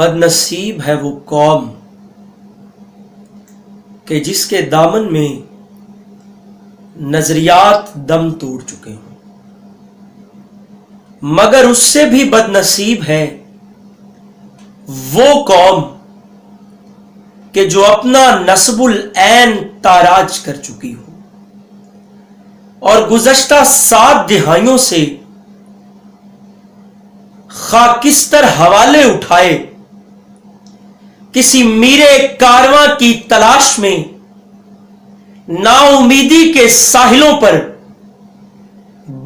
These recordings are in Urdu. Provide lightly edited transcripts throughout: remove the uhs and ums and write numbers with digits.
بد نصیب ہے وہ قوم کہ جس کے دامن میں نظریات دم توڑ چکے ہوں، مگر اس سے بھی بد نصیب ہے وہ قوم کہ جو اپنا نصب العین تاراج کر چکی ہو اور گزشتہ 7 دہائیوں سے خاکستر حوالے اٹھائے کسی میرے کارواں کی تلاش میں نا امیدی کے ساحلوں پر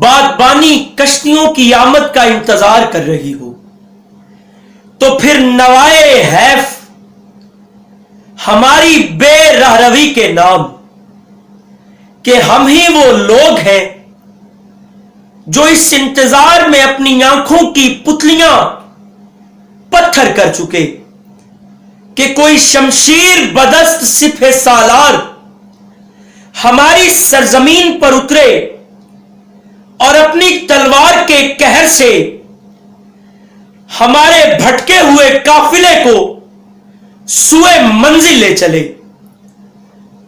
بادبانی کشتیوں کی آمد کا انتظار کر رہی ہو، تو پھر نوائے حیف ہماری بے رہروی کے نام کہ ہم ہی وہ لوگ ہیں جو اس انتظار میں اپنی آنکھوں کی پتلیاں پتھر کر چکے کہ کوئی شمشیر بدست سپہ سالار ہماری سرزمین پر اترے اور اپنی تلوار کے قہر سے ہمارے بھٹکے ہوئے قافلے کو سوئے منزل لے چلے۔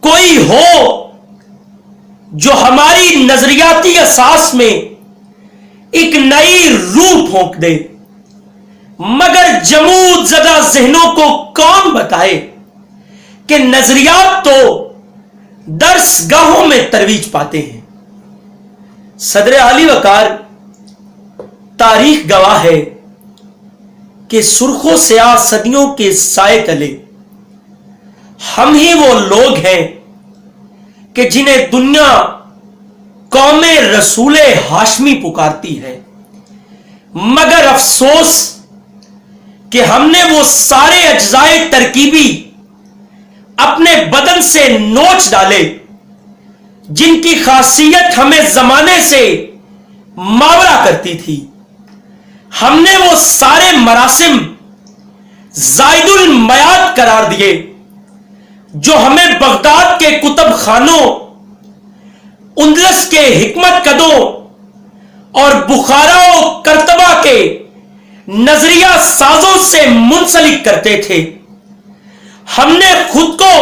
کوئی ہو جو ہماری نظریاتی اساس میں ایک نئی روح پھونک دے، مگر جمود زدہ ذہنوں کو کون بتائے کہ نظریات تو درس گاہوں میں ترویج پاتے ہیں۔ صدر عالی وقار تاریخ گواہ ہے کہ سرخ و سیاہ صدیوں کے سائے تلے ہم ہی وہ لوگ ہیں کہ جنہیں دنیا قوم رسول ہاشمی پکارتی ہے، مگر افسوس کہ ہم نے وہ سارے اجزائے ترکیبی اپنے بدن سے نوچ ڈالے جن کی خاصیت ہمیں زمانے سے ماورا کرتی تھی۔ ہم نے وہ سارے مراسم زائد المیاد قرار دیے جو ہمیں بغداد کے کتب خانوں، اندلس کے حکمت کدوں اور بخارا و کرتبہ کے نظریہ سازوں سے منسلک کرتے تھے۔ ہم نے خود کو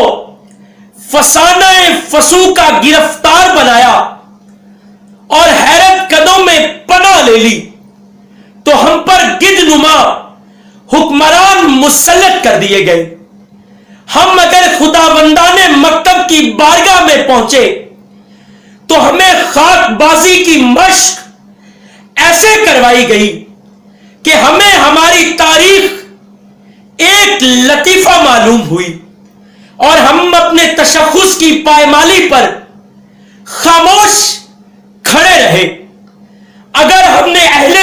فسانہ فسو کا گرفتار بنایا اور حیرت قدوں میں پناہ لے لی تو ہم پر گدھ نما حکمران مسلط کر دیے گئے۔ ہم اگر خداوندان مکتب کی بارگاہ میں پہنچے تو ہمیں خاک بازی کی مشق ایسے کروائی گئی کہ ہمیں ہماری تاریخ ایک لطیفہ معلوم ہوئی اور ہم اپنے تشخص کی پائمالی پر خاموش کھڑے رہے۔ اگر ہم نے اہل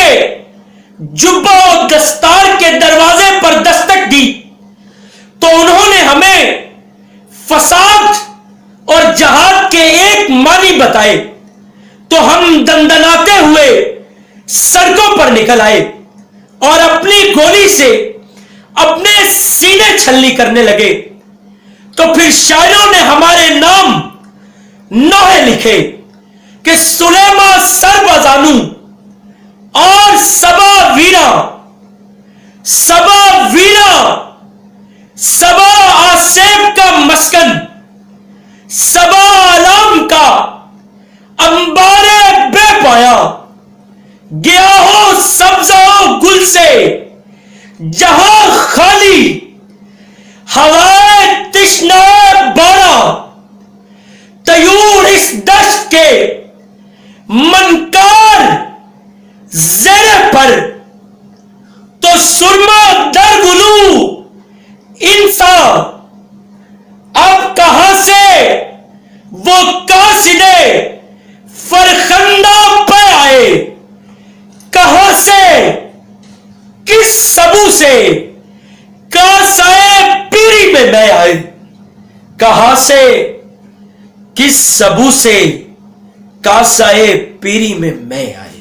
جبہ و دستار کے دروازے پر دستک دی تو انہوں نے ہمیں فساد اور جہاد کے ایک معنی بتائے تو ہم دندناتے ہوئے سڑکوں پر نکل آئے اور اپنی گولی سے اپنے سینے چھلنی کرنے لگے۔ تو پھر شاعروں نے ہمارے نام نوحے لکھے کہ سلیما سربزانو اور سبا ویرا، سبا ویرا سبا آسیب کا مسکن، سبا علام کا انبار بے پایا، گیا ہو سبزہ و گل سے جہاں خالی، ہوائے تشنہ بارہ طیور اس دشت کے منکار زیر پر، تو سرما در گلو انسان اب کہاں سے وہ قاصدے فرخندہ پہ آئے، کہاں سے کس سبو سے کاسائے پیری میں میں آئے، کہاں سے کس سبو سے کاسائے پیری میں میں آئے۔